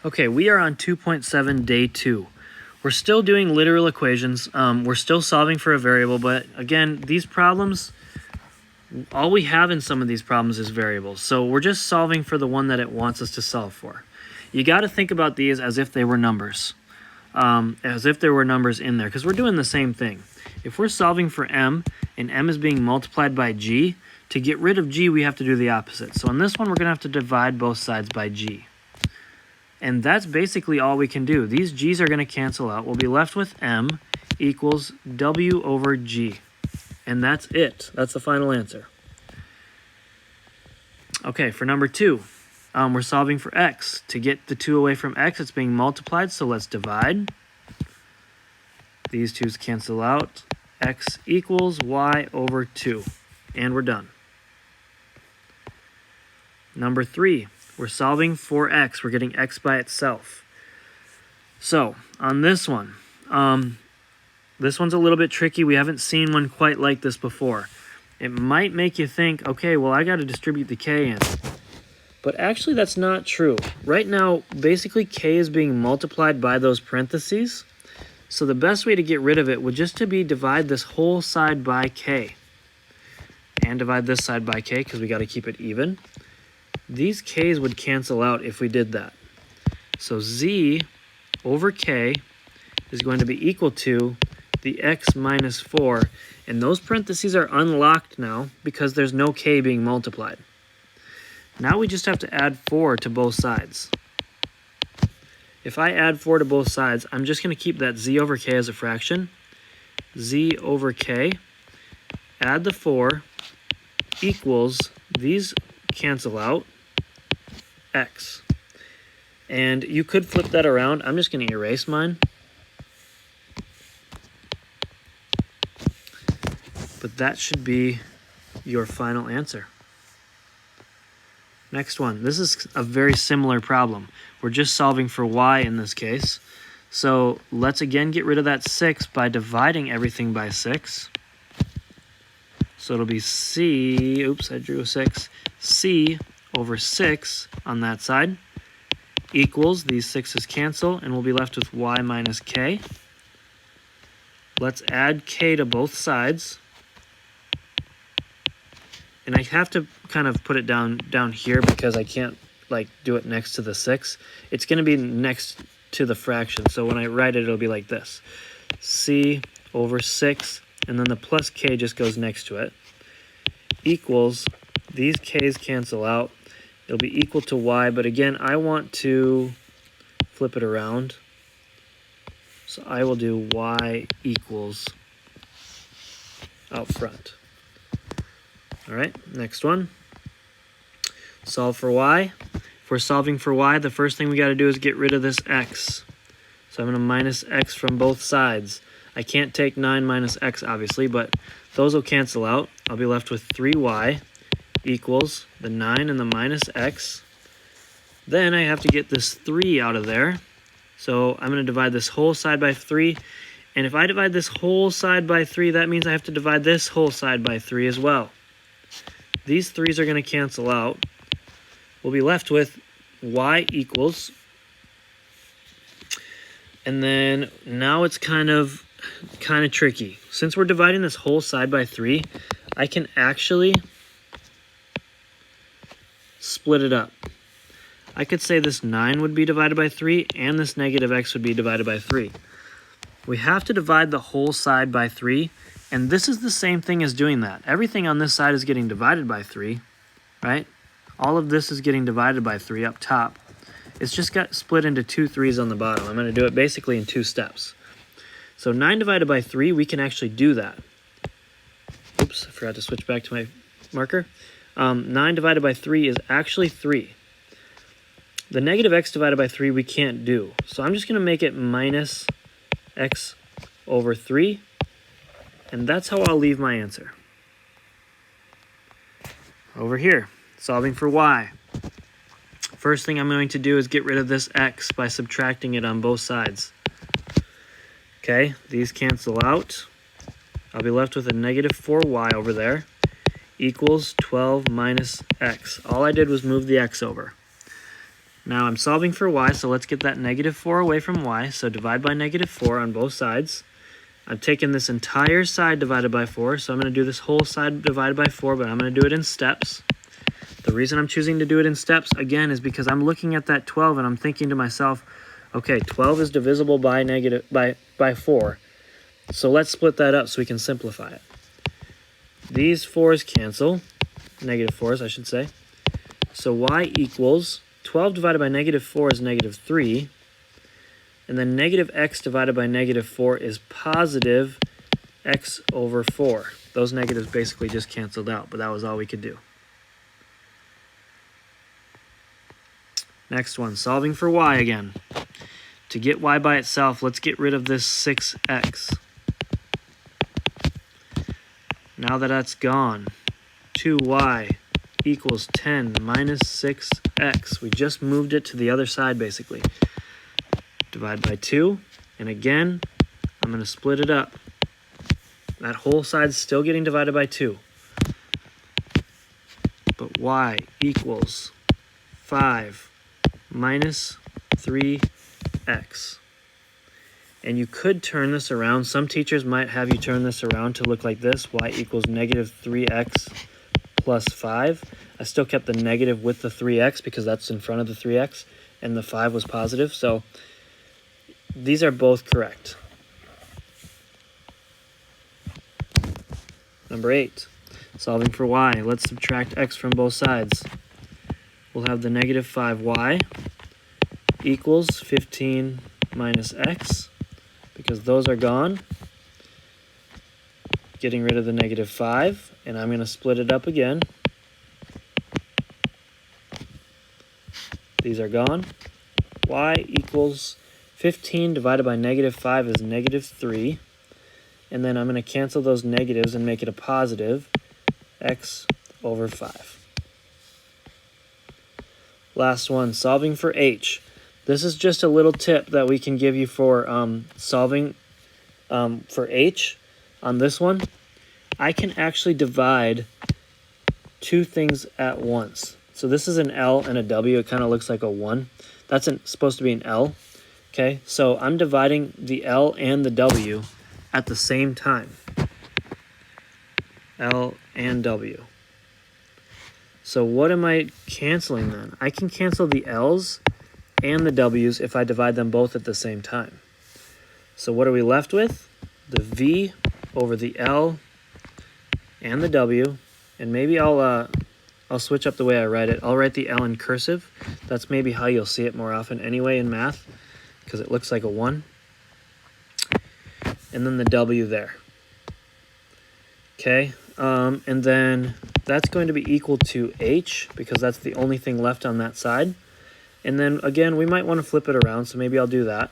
Okay, we are on 2.7 day 2. We're still doing literal equations. We're still solving for a variable, but again, these problems, all we have in some of these problems is variables. So we're just solving for the one that it wants us to solve for. You got to think about these as if they were numbers, as if there were numbers in there, because we're doing the same thing. If we're solving for m, and m is being multiplied by g, to get rid of g, we have to do the opposite. So on this one, we're going to have to divide both sides by g. And that's basically all we can do. These g's are going to cancel out. We'll be left with m equals w over g. And that's it. That's the final answer. Okay, for number 2, we're solving for x. To get the 2 away from x, it's being multiplied, so let's divide. These 2's cancel out. X equals y over 2. And we're done. Number 3. We're solving for x. We're getting x by itself. So, on this one, this one's a little bit tricky. We haven't seen one quite like this before. It might make you think, okay, well, I got to distribute the k in. But actually, that's not true. Right now, basically, k is being multiplied by those parentheses. So the best way to get rid of it would just to be divide this whole side by k. And divide this side by k, because we got to keep it even. These k's would cancel out if we did that. So z over k is going to be equal to the x minus 4. And those parentheses are unlocked now because there's no k being multiplied. Now we just have to add 4 to both sides. If I add 4 to both sides, I'm just going to keep that z over k as a fraction. Z over k, add the 4, equals, these cancel out, x. And you could flip that around. I'm just going to erase mine. But that should be your final answer. Next one. This is a very similar problem. We're just solving for y in this case. So let's again get rid of that 6 by dividing everything by 6. So it'll be c, oops, I drew a 6, c over 6 on that side equals, these 6's cancel, and we'll be left with y minus k. Let's add k to both sides. And I have to kind of put it down here because I can't do it next to the 6. It's going to be next to the fraction. So when I write it, it'll be like this. C over 6, and then the plus k just goes next to it, equals, these k's cancel out. It'll be equal to y, but again, I want to flip it around. So I will do y equals out front. All right, next one. Solve for y. If we're solving for y, the first thing we got to do is get rid of this x. So I'm going to minus x from both sides. I can't take 9 minus x, obviously, but those will cancel out. I'll be left with 3y equals the 9 and the minus x. Then I have to get this 3 out of there. So I'm going to divide this whole side by 3. And if I divide this whole side by 3, that means I have to divide this whole side by 3 as well. These 3's are going to cancel out. We'll be left with y equals. And then now it's kind of tricky. Since we're dividing this whole side by 3, I can actually split it up. I could say this 9 would be divided by 3 and this negative x would be divided by 3. We have to divide the whole side by 3, and this is the same thing as doing that. Everything on this side is getting divided by 3, right? All of this is getting divided by 3 up top. It's just got split into 2 3's on the bottom. I'm going to do it basically in 2 steps. So 9 divided by 3, we can actually do that. Oops, I forgot to switch back to my marker. 9 divided by 3 is actually 3. The negative x divided by 3 we can't do. So I'm just going to make it minus x over 3. And that's how I'll leave my answer. Over here, solving for y. First thing I'm going to do is get rid of this x by subtracting it on both sides. Okay, these cancel out. I'll be left with a negative 4y over there equals 12 minus x. All I did was move the x over. Now I'm solving for y, so let's get that negative 4 away from y. So divide by negative 4 on both sides. I've taken this entire side divided by 4, so I'm going to do this whole side divided by 4, but I'm going to do it in steps. The reason I'm choosing to do it in steps, again, is because I'm looking at that 12 and I'm thinking to myself, okay, 12 is divisible by 4, so let's split that up so we can simplify it. These 4's cancel, negative 4's I should say, so y equals 12 divided by negative 4 is negative 3, and then negative x divided by negative 4 is positive x over 4. Those negatives basically just canceled out, but that was all we could do. Next one, solving for y again. To get y by itself, let's get rid of this 6x. Now that that's gone, 2y equals 10 minus 6x. We just moved it to the other side, basically. Divide by 2, and again, I'm going to split it up. That whole side's still getting divided by 2. But y equals 5 minus 3x. And you could turn this around. Some teachers might have you turn this around to look like this. Y equals negative 3x plus 5. I still kept the negative with the 3x because that's in front of the 3x, and the 5 was positive. So these are both correct. Number 8, solving for y. Let's subtract x from both sides. We'll have the negative 5y equals 15 minus x, because those are gone. Getting rid of the negative 5, and I'm going to split it up again. These are gone. Y equals 15 divided by negative 5 is negative 3. And then I'm going to cancel those negatives and make it a positive x over 5. Last one, solving for h. This is just a little tip that we can give you for solving for h. On this one, I can actually divide two things at once. So this is an L and a W. It kind of looks like a 1. That's supposed to be an L. Okay, so I'm dividing the L and the W at the same time. L and W. So what am I canceling then? I can cancel the L's and the W's if I divide them both at the same time. So what are we left with? The V over the L and the W. And maybe I'll switch up the way I write it. I'll write the L in cursive. That's maybe how you'll see it more often anyway in math, because it looks like a 1. And then the W there. Okay, and then that's going to be equal to H, because that's the only thing left on that side. And then again, we might want to flip it around, so maybe I'll do that.